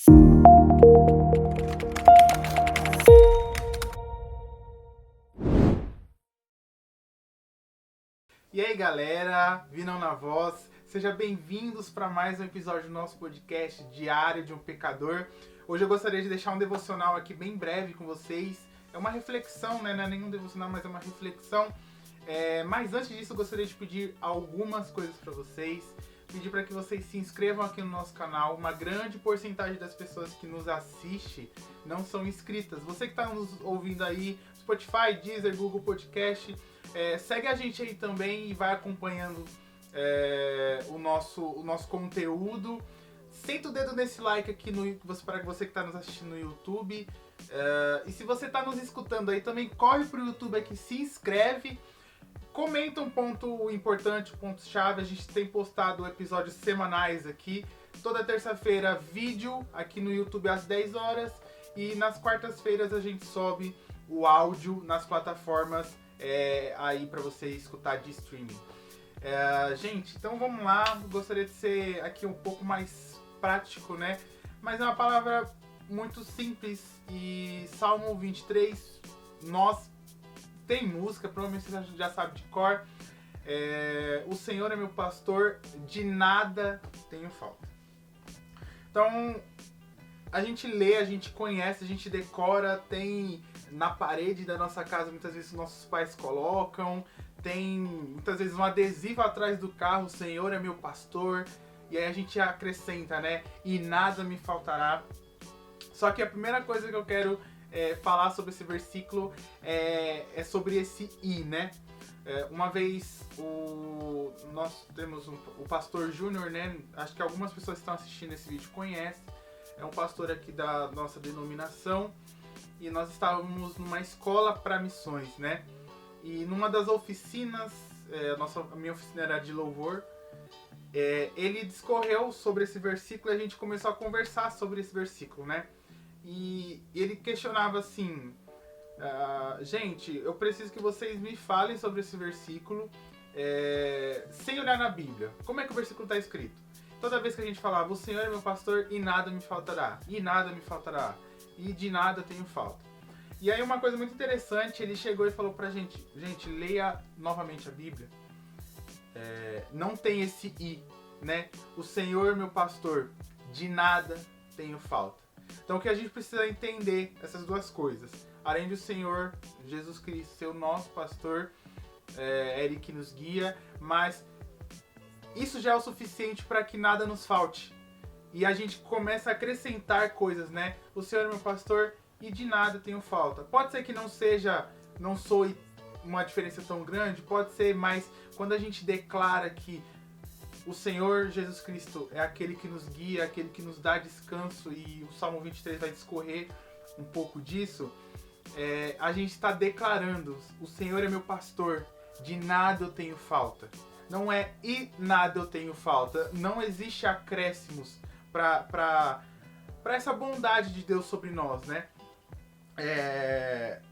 E aí galera, Vinão na Voz, sejam bem-vindos para mais um episódio do nosso podcast Diário de um Pecador. Hoje eu gostaria de deixar um devocional aqui bem breve com vocês. É uma reflexão, né? Não é nenhum devocional, mas é uma reflexão. Mas antes disso eu gostaria de pedir algumas coisas para vocês. Pedir para que vocês se inscrevam aqui no nosso canal. Uma grande porcentagem das pessoas que nos assiste não são inscritas. Você que está nos ouvindo aí, Spotify, Deezer, Google Podcast, segue a gente aí também e vai acompanhando o nosso conteúdo. Senta o dedo nesse like aqui para você que está nos assistindo no YouTube. E se você está nos escutando aí também, corre pro YouTube aqui, se inscreve. Comenta um ponto importante, um ponto-chave. A gente tem postado episódios semanais aqui. Toda terça-feira, vídeo aqui no YouTube às 10 horas. E nas quartas-feiras a gente sobe o áudio nas plataformas aí para você escutar de streaming. Gente, então vamos lá. Gostaria de ser aqui um pouco mais prático, né? Mas é uma palavra muito simples. E Salmo 23, tem música, provavelmente você já sabe de cor. O Senhor é meu pastor, de nada tenho falta. Então, a gente lê, a gente conhece, a gente decora, tem na parede da nossa casa, muitas vezes nossos pais colocam, tem muitas vezes um adesivo atrás do carro, o Senhor é meu pastor, e aí a gente acrescenta, né? E nada me faltará. Só que a primeira coisa que eu quero falar sobre esse versículo é sobre esse "e", né? Uma vez nós temos o pastor Júnior, né? Acho que algumas pessoas que estão assistindo esse vídeo conhecem. É um pastor aqui da nossa denominação e nós estávamos numa escola para missões, né? E numa das oficinas, a minha oficina era de louvor, ele discorreu sobre esse versículo e a gente começou a conversar sobre esse versículo, né? E ele questionava assim: gente, eu preciso que vocês me falem sobre esse versículo sem olhar na Bíblia. Como é que o versículo está escrito? Toda vez que a gente falava, o Senhor é meu pastor e nada me faltará, e nada me faltará, e de nada tenho falta. E aí uma coisa muito interessante, ele chegou e falou pra gente: leia novamente a Bíblia. Não tem esse "e", né? O Senhor é meu pastor, de nada tenho falta. Então o que a gente precisa entender, essas duas coisas. Além do Senhor Jesus Cristo ser o nosso pastor, Ele que nos guia, mas isso já é o suficiente para que nada nos falte. E a gente começa a acrescentar coisas, né? O Senhor é meu pastor e de nada tenho falta. Pode ser que não soe uma diferença tão grande, pode ser, mas quando a gente declara que o Senhor Jesus Cristo é aquele que nos guia, aquele que nos dá descanso, e o Salmo 23 vai discorrer um pouco disso, a gente está declarando: o Senhor é meu pastor, de nada eu tenho falta. Não é "e nada eu tenho falta". Não existe acréscimos para essa bondade de Deus sobre nós, né?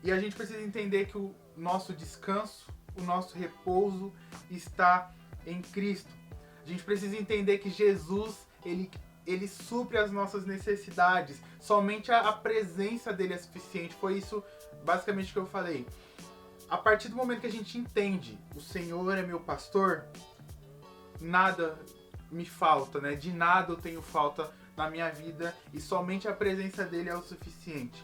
E a gente precisa entender que o nosso descanso, o nosso repouso está em Cristo. A gente precisa entender que Jesus, ele supre as nossas necessidades. Somente a presença dele é suficiente. Foi isso basicamente que eu falei. A partir do momento que a gente entende, o Senhor é meu pastor, nada me falta, né? De nada eu tenho falta na minha vida e somente a presença dele é o suficiente.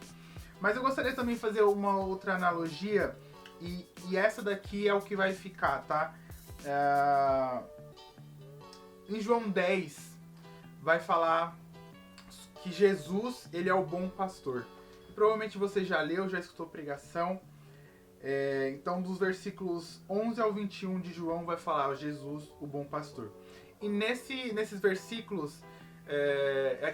Mas eu gostaria também de fazer uma outra analogia e essa daqui é o que vai ficar, tá? Em João 10 vai falar que Jesus, ele é o bom pastor. Provavelmente você já leu, já escutou pregação. Então, dos versículos 11 ao 21 de João vai falar Jesus, o bom pastor. E nesses versículos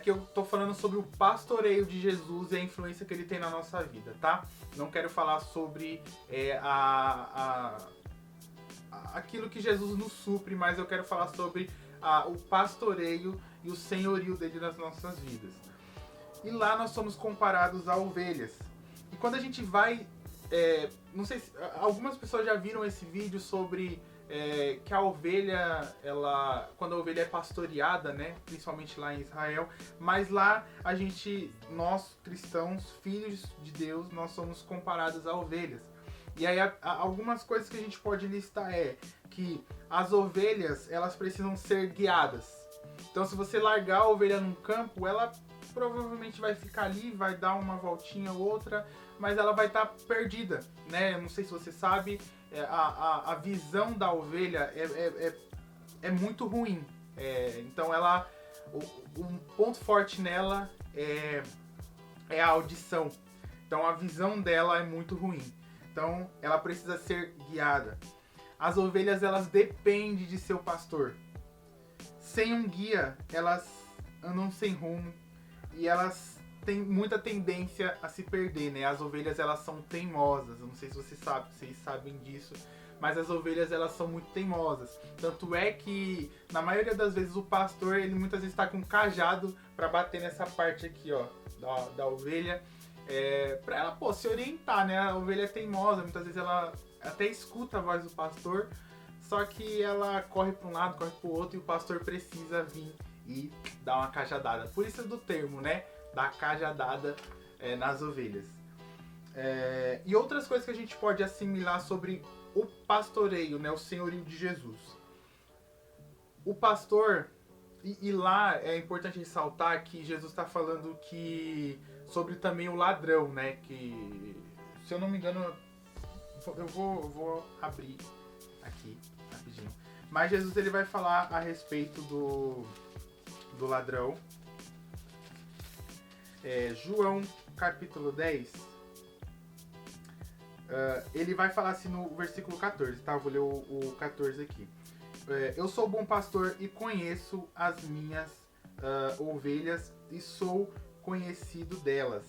que eu tô falando sobre o pastoreio de Jesus e a influência que ele tem na nossa vida, tá? Não quero falar sobre aquilo que Jesus nos supre, mas eu quero falar sobre o pastoreio e o senhorio dele nas nossas vidas. E lá nós somos comparados a ovelhas. E quando a gente vai... não sei se algumas pessoas já viram esse vídeo sobre que a ovelha, quando a ovelha é pastoreada, né, principalmente lá em Israel, mas lá nós cristãos, filhos de Deus, nós somos comparados a ovelhas. E aí algumas coisas que a gente pode listar que as ovelhas, elas precisam ser guiadas. Então se você largar a ovelha num campo, ela provavelmente vai ficar ali, vai dar uma voltinha ou outra, mas ela vai estar perdida, né? Não sei se você sabe, a visão da ovelha é muito ruim. Então um ponto forte nela é a audição. Então a visão dela é muito ruim. Então ela precisa ser guiada. As ovelhas, elas dependem de seu pastor. Sem um guia, elas andam sem rumo e elas têm muita tendência a se perder, né? As ovelhas, elas são teimosas. Eu não sei se vocês sabem disso, mas as ovelhas, elas são muito teimosas. Tanto é que, na maioria das vezes, o pastor, ele muitas vezes está com um cajado para bater nessa parte aqui, ó, da ovelha, para ela, se orientar, né? A ovelha é teimosa, muitas vezes ela até escuta a voz do pastor, só que ela corre para um lado, corre para o outro, e o pastor precisa vir e dar uma cajadada. Por isso é do termo, né? Da cajadada nas ovelhas. E outras coisas que a gente pode assimilar sobre o pastoreio, né? O senhorio de Jesus. O pastor, e lá é importante ressaltar que Jesus está falando sobre também o ladrão, né? Que, se eu não me engano, eu vou abrir aqui rapidinho. Mas Jesus, ele vai falar a respeito do ladrão. João capítulo 10, ele vai falar assim no versículo 14, tá? Eu vou ler o 14 aqui. Eu sou o bom pastor e conheço as minhas ovelhas e sou conhecido delas.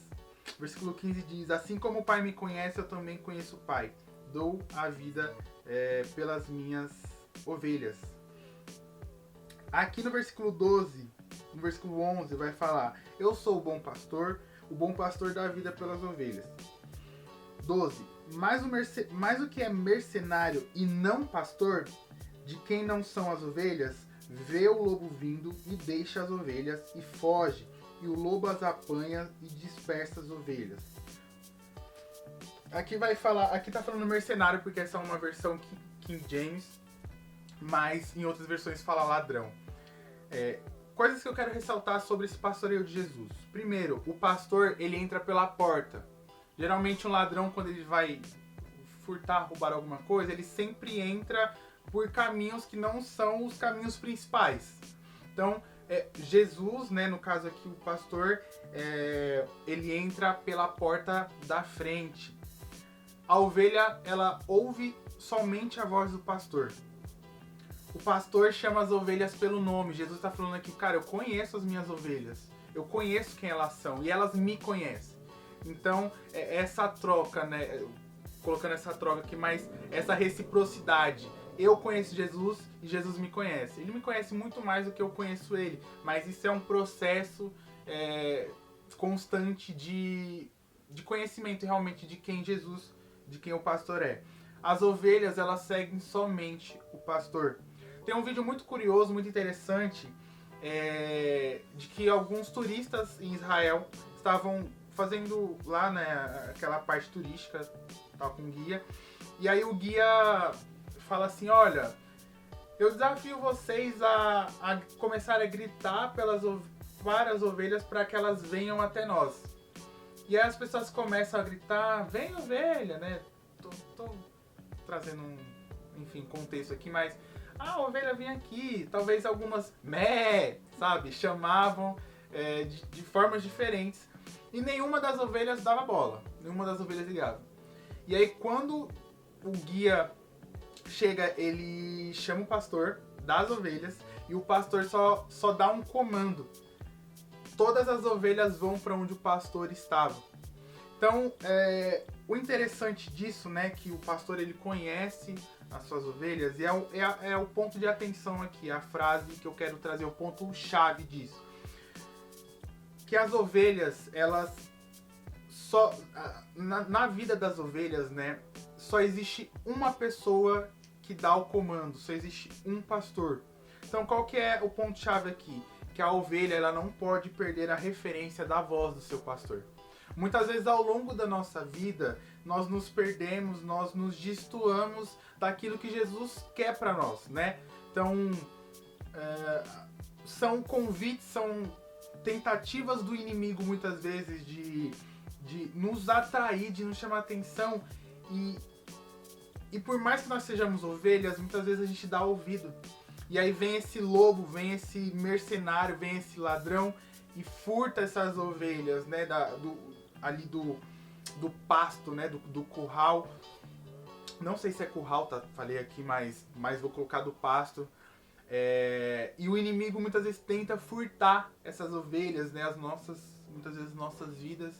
Versículo 15 diz: assim como o Pai me conhece, eu também conheço o Pai. Dou a vida pelas minhas ovelhas. Aqui no versículo 12, no versículo 11, vai falar: eu sou o bom pastor dá a vida pelas ovelhas. 12. Mas o que é mercenário e não pastor, de quem não são as ovelhas, vê o lobo vindo e deixa as ovelhas e foge, e o lobo as apanha e dispersa as ovelhas. Aqui tá falando mercenário porque essa é uma versão King James, mas em outras versões fala ladrão. Coisas que eu quero ressaltar sobre esse pastoreio de Jesus. Primeiro, o pastor, ele entra pela porta. Geralmente um ladrão, quando ele vai furtar, roubar alguma coisa, ele sempre entra por caminhos que não são os caminhos principais. Então, Jesus, né, no caso aqui o pastor, ele entra pela porta da frente. A ovelha, ela ouve somente a voz do pastor. O pastor chama as ovelhas pelo nome. Jesus está falando aqui, cara, eu conheço as minhas ovelhas. Eu conheço quem elas são e elas me conhecem. Então, essa troca, né, colocando essa troca aqui, mas essa reciprocidade. Eu conheço Jesus e Jesus me conhece. Ele me conhece muito mais do que eu conheço ele, mas isso é um processo constante de conhecimento realmente de quem Jesus, de quem o pastor é. As ovelhas, elas seguem somente o pastor. Tem um vídeo muito curioso, muito interessante, de que alguns turistas em Israel estavam fazendo lá, né, aquela parte turística, tal, com guia. E aí o guia fala assim: olha, eu desafio vocês a começar a gritar para as ovelhas para que elas venham até nós. E aí as pessoas começam a gritar: vem ovelha, né? Tô trazendo um contexto aqui, mas a ovelha vem aqui. Talvez algumas sabe, chamavam de formas diferentes. E nenhuma das ovelhas dava bola, nenhuma das ovelhas ligava. E aí quando o guia chega, ele chama o pastor das ovelhas e o pastor só dá um comando. Todas as ovelhas vão para onde o pastor estava. Então, o interessante disso, né, que o pastor, ele conhece as suas ovelhas, e é o ponto de atenção aqui, a frase que eu quero trazer, o ponto chave disso. Que as ovelhas, elas na vida das ovelhas, né, só existe uma pessoa que dá o comando, só existe um pastor. Então qual que é o ponto-chave aqui? Que a ovelha ela não pode perder a referência da voz do seu pastor. Muitas vezes ao longo da nossa vida, nós nos perdemos, nós nos destoamos daquilo que Jesus quer para nós, né? Então, são convites, são tentativas do inimigo muitas vezes de nos atrair, de nos chamar atenção e por mais que nós sejamos ovelhas, muitas vezes a gente dá ouvido. E aí vem esse lobo, vem esse mercenário, vem esse ladrão e furta essas ovelhas, né, do pasto, né, do curral. Não sei se é curral, tá? Falei aqui, mas vou colocar do pasto. E o inimigo muitas vezes tenta furtar essas ovelhas, né, muitas vezes nossas vidas.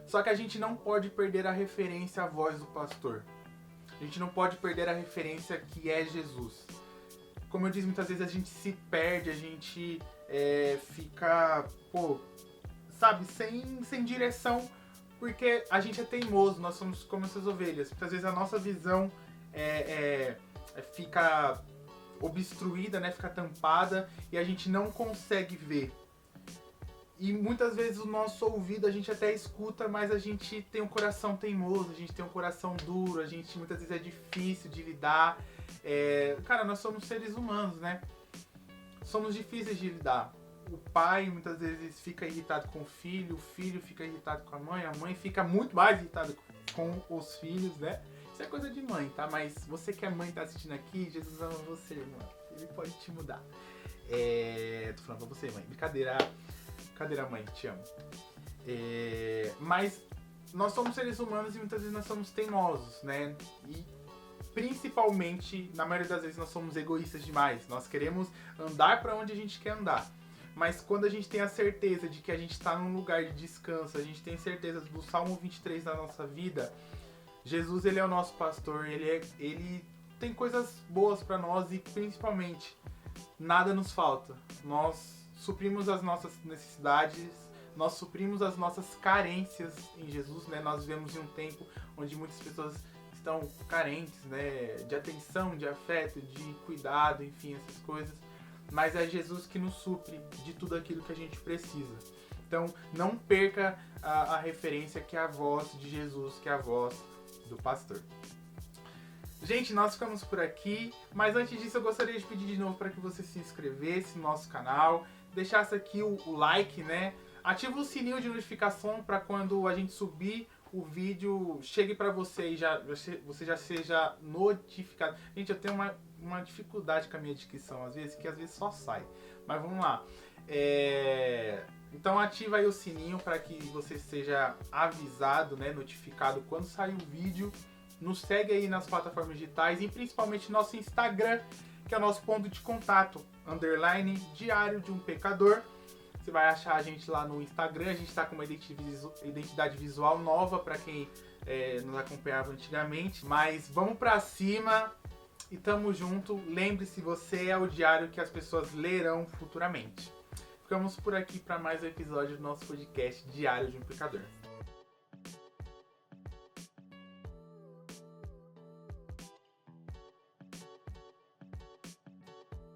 Só que a gente não pode perder a referência à voz do pastor. A gente não pode perder a referência que é Jesus. Como eu disse, muitas vezes a gente se perde, a gente fica, sabe, sem direção, porque a gente é teimoso, nós somos como essas ovelhas. Muitas vezes a nossa visão fica obstruída, né, fica tampada e a gente não consegue ver. E muitas vezes o nosso ouvido a gente até escuta, mas a gente tem um coração teimoso, a gente tem um coração duro, a gente muitas vezes é difícil de lidar. Cara, nós somos seres humanos, né? Somos difíceis de lidar. O pai muitas vezes fica irritado com o filho fica irritado com a mãe fica muito mais irritada com os filhos, né? Isso é coisa de mãe, tá? Mas você que é mãe e tá assistindo aqui, Jesus ama você, irmã. Ele pode te mudar. Tô falando pra você, mãe. Brincadeira, mãe, te amo. Mas nós somos seres humanos e muitas vezes nós somos teimosos, né? E principalmente, na maioria das vezes, nós somos egoístas demais. Nós queremos andar para onde a gente quer andar. Mas quando a gente tem a certeza de que a gente está num lugar de descanso, a gente tem certeza do Salmo 23 na nossa vida, Jesus, ele é o nosso pastor, ele tem coisas boas para nós e principalmente, nada nos falta. Nós suprimos as nossas necessidades, nós suprimos as nossas carências em Jesus, né? Nós vivemos em um tempo onde muitas pessoas estão carentes, né? De atenção, de afeto, de cuidado, enfim, essas coisas. Mas é Jesus que nos supre de tudo aquilo que a gente precisa. Então, não perca a referência que é a voz de Jesus, que é a voz do pastor. Gente, nós ficamos por aqui, mas antes disso eu gostaria de pedir de novo para que você se inscrevesse no nosso canal, deixasse aqui o like, né? Ativa o sininho de notificação para quando a gente subir o vídeo chegue para você e você já seja notificado. Gente, eu tenho uma dificuldade com a minha dicção às vezes, que às vezes só sai. Mas vamos lá. Então ativa aí o sininho para que você seja avisado, né, notificado quando sair o vídeo. Nos segue aí nas plataformas digitais e principalmente nosso Instagram, que é o nosso ponto de contato, _Diário de um Pecador. Você vai achar a gente lá no Instagram, a gente está com uma identidade visual nova para quem nos acompanhava antigamente. Mas vamos para cima e tamo junto. Lembre-se, você é o diário que as pessoas lerão futuramente. Ficamos por aqui para mais um episódio do nosso podcast Diário de um Pecador.